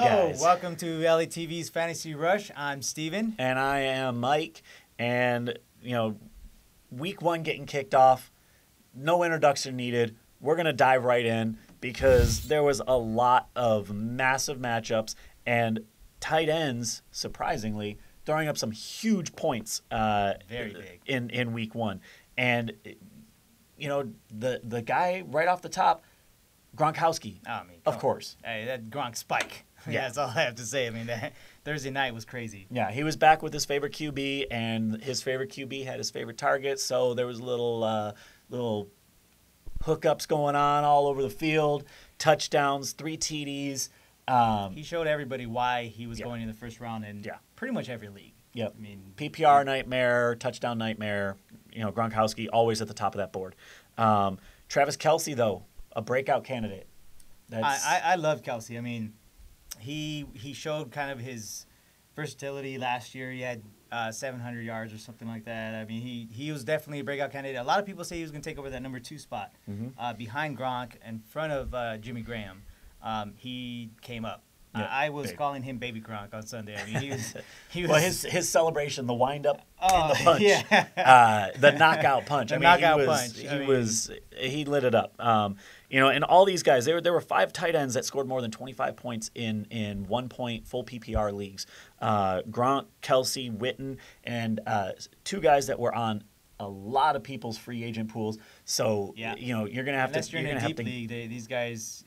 guys. Welcome to LATV's Fantasy Rush. I'm Steven. And I am Mike. And, week one getting kicked off. No introduction needed. We're going to dive right in because there was a lot of massive matchups and tight ends, surprisingly, throwing up some huge points Very big. in week one. And, the guy right off the top, Gronkowski, of course. Hey, that Gronk spike. Yeah. That's all I have to say. I mean, that Thursday night was crazy. Yeah, he was back with his favorite QB, and his favorite QB had his favorite target, so there was little hookups going on all over the field, touchdowns, 3 TDs. He showed everybody why he was going in the first round in pretty much every league. Yep. I mean, PPR nightmare, touchdown nightmare. Gronkowski always at the top of that board. Travis Kelce, though, a breakout candidate. I love Kelce. I mean, he showed kind of his versatility last year. He had 700 yards or something like that. I mean, he was definitely a breakout candidate. A lot of people say he was going to take over that number 2 spot behind Gronk in front of Jimmy Graham. He came up. Yeah, I was calling him Baby Gronk on Sunday. I mean, he was well, his celebration, the wind up and the punch, the knockout punch. He lit it up. And all these guys, there were 5 tight ends that scored more than 25 points in 1 point full PPR leagues. Gronk, Kelce, Witten, and 2 guys that were on a lot of people's free agent pools. So you're gonna have Unless to. You're in a deep league. These guys,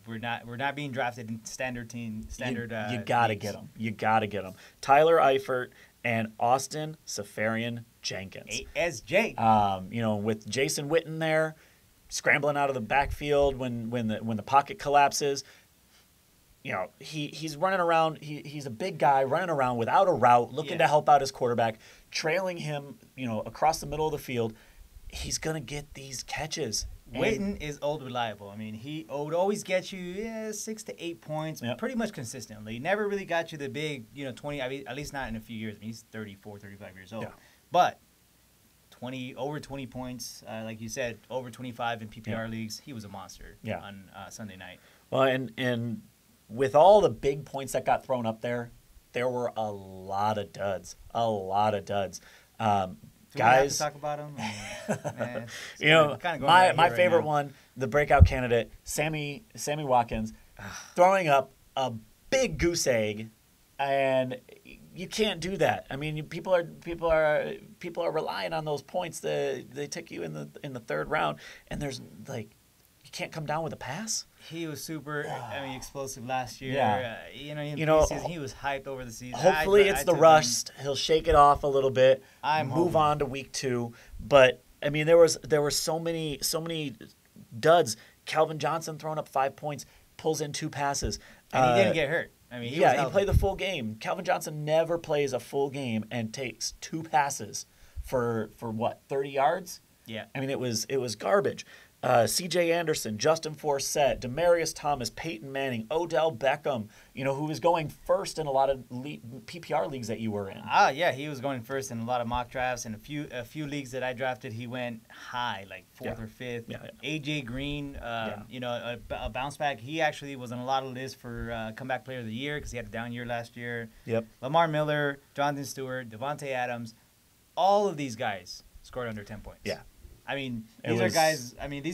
we're not being drafted in standard. You gotta get them. You gotta get them. Tyler Eifert and Austin Safarian Jenkins. ASJ. With Jason Witten there, scrambling out of the backfield when the pocket collapses. He's running around. He's a big guy running around without a route, looking to help out his quarterback, trailing him, across the middle of the field. He's gonna get these catches. Witten is old reliable. I mean, he would always get you 6 to 8 points, pretty much consistently. Never really got you the big, 20. I mean, at least not in a few years. I mean, he's 34, 35 years old. Yeah. But over 20 points, like you said, over 25 in PPR leagues. He was a monster on Sunday night. Well, and with all the big points that got thrown up there were a lot of duds. Do we have to talk about them? My favorite one, the breakout candidate, Sammy Watkins, throwing up a big goose egg, and you can't do that. I mean, people are relying on those points. They took you in the 3rd round, and there's you can't come down with a pass. He was super, explosive last year. Yeah. He was hyped over the season. Hopefully it's the rust. He'll shake it off a little bit. Move on to week 2. But I mean, there were so many duds. Calvin Johnson throwing up 5 points, pulls in 2 passes. And he didn't get hurt. I mean, he played the full game. Calvin Johnson never plays a full game and takes 2 passes for what, 30 yards? Yeah. I mean, it was garbage. C.J. Anderson, Justin Forsett, Demaryius Thomas, Peyton Manning, Odell Beckham, who was going first in a lot of PPR leagues that you were in. He was going first in a lot of mock drafts. And a few leagues that I drafted, he went high, like 4th or 5th. Yeah. A.J. Green, a bounce back. He actually was on a lot of lists for comeback player of the year because he had a down year last year. Yep. Lamar Miller, Jonathan Stewart, Devontae Adams, all of these guys scored under 10 points. Yeah. I mean, these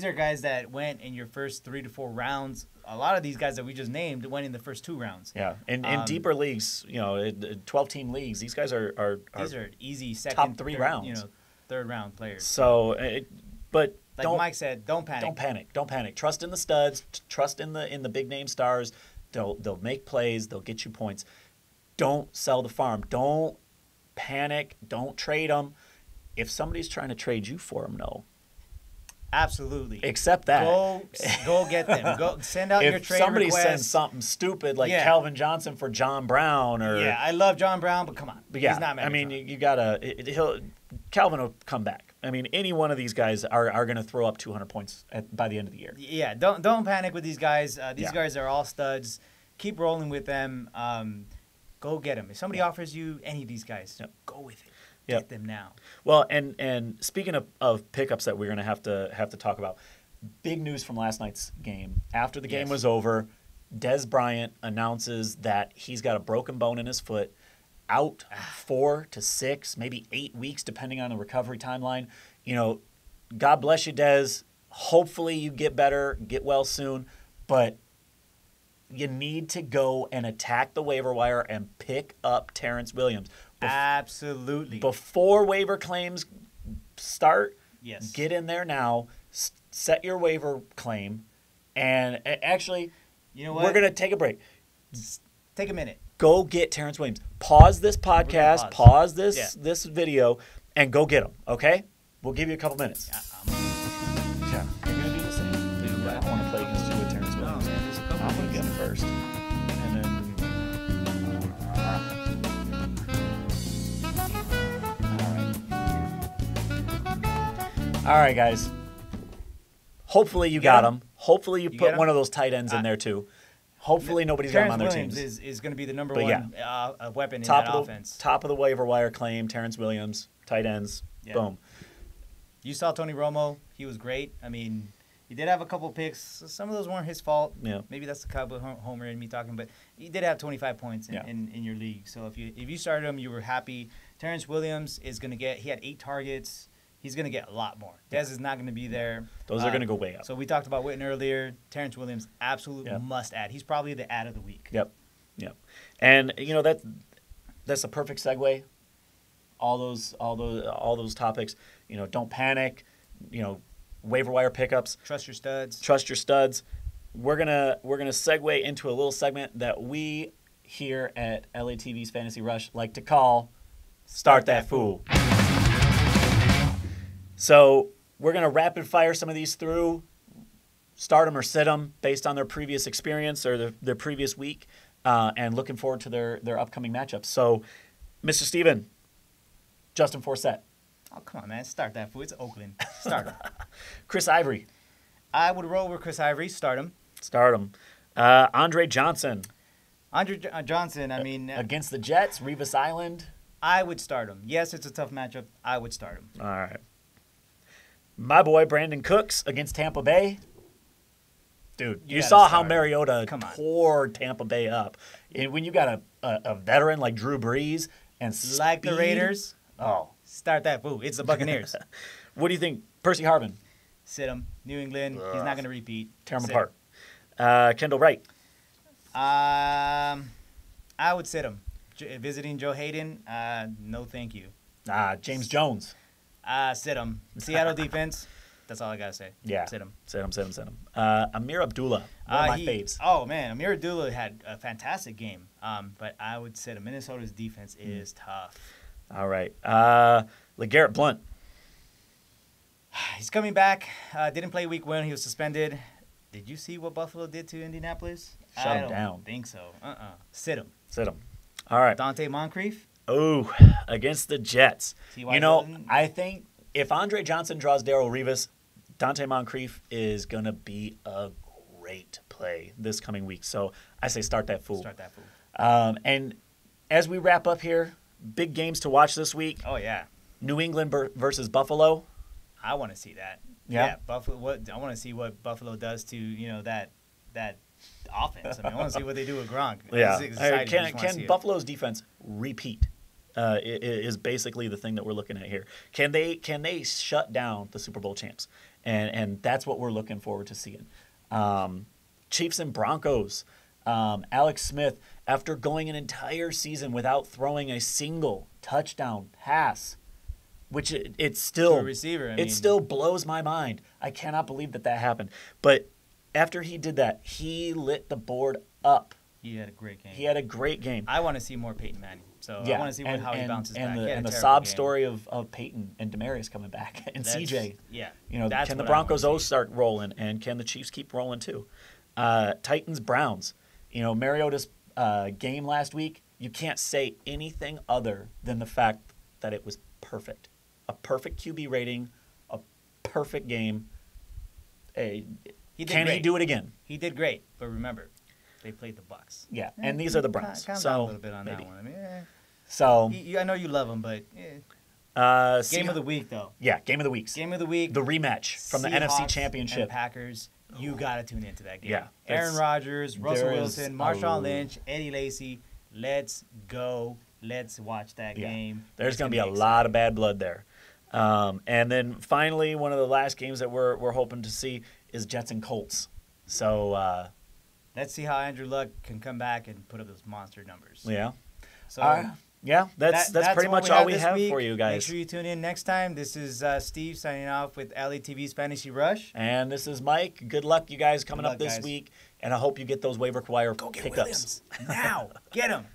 are guys that went in your first 3 to 4 rounds. A lot of these guys that we just named went in the first 2 rounds. Yeah, in deeper leagues, 12-team leagues, these guys are easy second, top 3 rounds, 3rd round players. So, but like Mike said, don't panic. Don't panic. Trust in the studs. Trust in the big name stars. They'll make plays. They'll get you points. Don't sell the farm. Don't panic. Don't trade them. If somebody's trying to trade you for them, no. Absolutely. Accept that. Go get them. Go send out your trade request. If somebody sends something stupid like Calvin Johnson for John Brown or I love John Brown, but come on. But he's not you gotta. Calvin will come back. I mean, any one of these guys are going to throw up 200 points by the end of the year. Yeah, don't panic with these guys. These guys are all studs. Keep rolling with them. Go get them. If somebody offers you any of these guys, go with it. Get them now. Well, and speaking of pickups that we're going to have to talk about, big news from last night's game. After the game was over, Des Bryant announces that he's got a broken bone in his foot, out 4 to 6, maybe 8 weeks, depending on the recovery timeline. God bless you, Des. Hopefully you get better, get well soon, but you need to go and attack the waiver wire and pick up Terrence Williams. Absolutely. Before waiver claims start, yes, get in there now, set your waiver claim, and actually, you know what? We're going to take a break. Take a minute. Go get Terrence Williams. Pause this podcast, pause this video, and go get him, okay? We'll give you a couple minutes. Yeah, you're going to do the same. Dude, I don't want to play against you with Terrence Williams. I'm going to get him first. And then... All right, guys. Hopefully you got him. Hopefully you put one of those tight ends in there, too. Hopefully nobody's got him on their teams. Terrence Williams is going to be the number one weapon in that offense. Top of the waiver wire claim, Terrence Williams, tight ends, boom. You saw Tony Romo. He was great. I mean, he did have a couple picks. Some of those weren't his fault. Yeah. Maybe that's the Cowboy homer in me talking, but he did have 25 points in your league. So if you started him, you were happy. Terrence Williams is going to he had 8 targets. He's going to get a lot more. Dez is not going to be there. Those are going to go way up. So we talked about Witten earlier. Terrence Williams, absolute must add. He's probably the add of the week. Yep. And that's a perfect segue. All those topics. Don't panic. Waiver wire pickups. Trust your studs. We're gonna segue into a little segment that we here at LATV's Fantasy Rush like to call Start That Fool. So we're going to rapid fire some of these through, start them or sit them based on their previous experience or their previous week, and looking forward to their upcoming matchups. So, Mr. Steven, Justin Forsett. Oh, come on, man. Start that fool. It's Oakland. Start him. Chris Ivory. I would roll with Chris Ivory. Start him. Andre Johnson. Johnson, I mean. Against the Jets, Revis Island. I would start him. Yes, it's a tough matchup. I would start him. All right. My boy Brandon Cooks against Tampa Bay. Dude, you saw how Mariota tore Tampa Bay up. And when you got a veteran like Drew Brees and like the Raiders, start that fool. It's the Buccaneers. What do you think? Percy Harvin. Sit him. New England. He's not going to repeat. Tear him apart. Kendall Wright. I would sit him. Visiting Joe Hayden, no thank you. James Jones. Sit him. Seattle defense. That's all I got to say. Yeah. Sit him. Amir Abdullah. One of my faves. Oh, man. Amir Abdullah had a fantastic game. But I would sit him. Minnesota's defense is tough. All right. LeGarrette Blount. He's coming back. Didn't play week 1. He was suspended. Did you see what Buffalo did to Indianapolis? Shut him down. I don't think so. Sit him. All right. Dante Moncrief. Oh, against the Jets. I think if Andre Johnson draws Darrelle Revis, Dante Moncrief is going to be a great play this coming week. So I say start that fool. And as we wrap up here, big games to watch this week. Oh, yeah. New England versus Buffalo. I want to see that. Yeah. Buffalo. I want to see what Buffalo does to, that offense. I want to see what they do with Gronk. Yeah. Can Buffalo's defense repeat? Is basically the thing that we're looking at here. Can they shut down the Super Bowl champs? And that's what we're looking forward to seeing. Chiefs and Broncos. Alex Smith, after going an entire season without throwing a single touchdown pass, which it's still to a receiver. It still blows my mind. I cannot believe that happened. But after he did that, he lit the board up. He had a great game. I want to see more Peyton Manning. So I want to see how he bounces back. And the sob story of Peyton and Demarius coming back and CJ. Yeah. Can the Broncos start rolling, and can the Chiefs keep rolling too? Titans Browns. Mariota's game last week. You can't say anything other than the fact that it was perfect. A perfect QB rating, a perfect game. Can he do it again? He did great, but remember, they played the Bucs. Yeah, and these are the Browns. Calm down a little bit on that one. I mean, So I know you love them, but game of the week though. Yeah, game of the week. Game of the week. The rematch from the NFC Championship. And Packers. you got to tune into that game. Yeah, Aaron Rodgers, Russell there is Wilson, Marshawn Lynch, Eddie Lacy. Let's go. Let's watch that game. There's going to be a lot of bad blood there. And then finally, one of the last games that we're hoping to see is Jets and Colts. So let's see how Andrew Luck can come back and put up those monster numbers. Yeah. So yeah, that's pretty much all we have for you guys. Make sure you tune in next time. This is Steve signing off with LATV's Fantasy Rush. And this is Mike. Good luck, you guys, coming up this week. And I hope you get those waiver wire pickups. Now. Get them.